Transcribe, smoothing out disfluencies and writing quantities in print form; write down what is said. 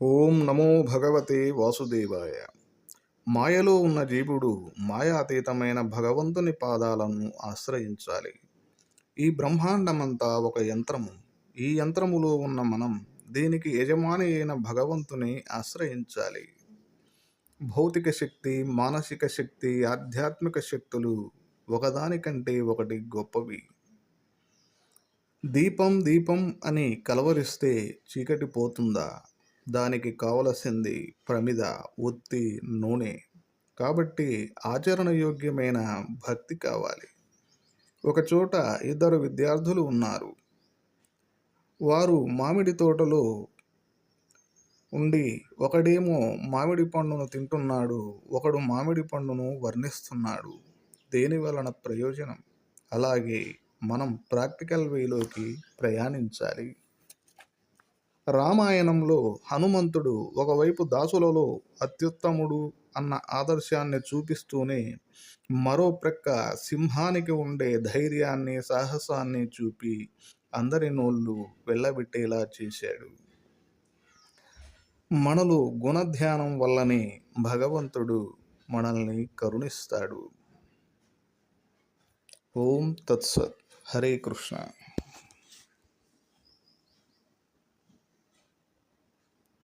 ఓం నమో భగవతే వాసుదేవాయ. మాయలో ఉన్న జీవుడు మాయాతీతమైన భగవంతుని పాదాలను ఆశ్రయించాలి. ఈ బ్రహ్మాండమంతా ఒక యంత్రము. ఈ యంత్రములో ఉన్న మనం దీనికి యజమాని అయిన భగవంతుని ఆశ్రయించాలి. భౌతిక శక్తి, మానసిక శక్తి, ఆధ్యాత్మిక శక్తులు ఒకదానికంటే ఒకటి గొప్పవి. దీపం దీపం అని కలవరిస్తే చీకటి పోతుందా? దానికి కావలసింది ప్రమిద, ఒత్తి, నూనె. కాబట్టి ఆచరణయోగ్యమైన భక్తి కావాలి. ఒకచోట ఇద్దరు విద్యార్థులు ఉన్నారు. వారు మామిడి తోటలో ఉండి ఒకడేమో మామిడి పండును తింటున్నాడు, ఒకడు మామిడి పండును వర్ణిస్తున్నాడు. దేని వలన ప్రయోజనం? అలాగే మనం ప్రాక్టికల్ వేలోకి ప్రయాణించాలి. రామాయణంలో హనుమంతుడు ఒకవైపు దాసులలో అత్యుత్తముడు అన్న ఆదర్శాన్ని చూపిస్తూనే మరో ప్రక్క సింహానికి ఉండే ధైర్యాన్ని, సాహసాన్ని చూపి అందరి నోళ్ళు వెళ్ళబెట్టేలా చేశాడు. మనలో గుణధ్యానం వల్లనే భగవంతుడు మనల్ని కరుణిస్తాడు. ఓం తత్సత్. హరే కృష్ణ.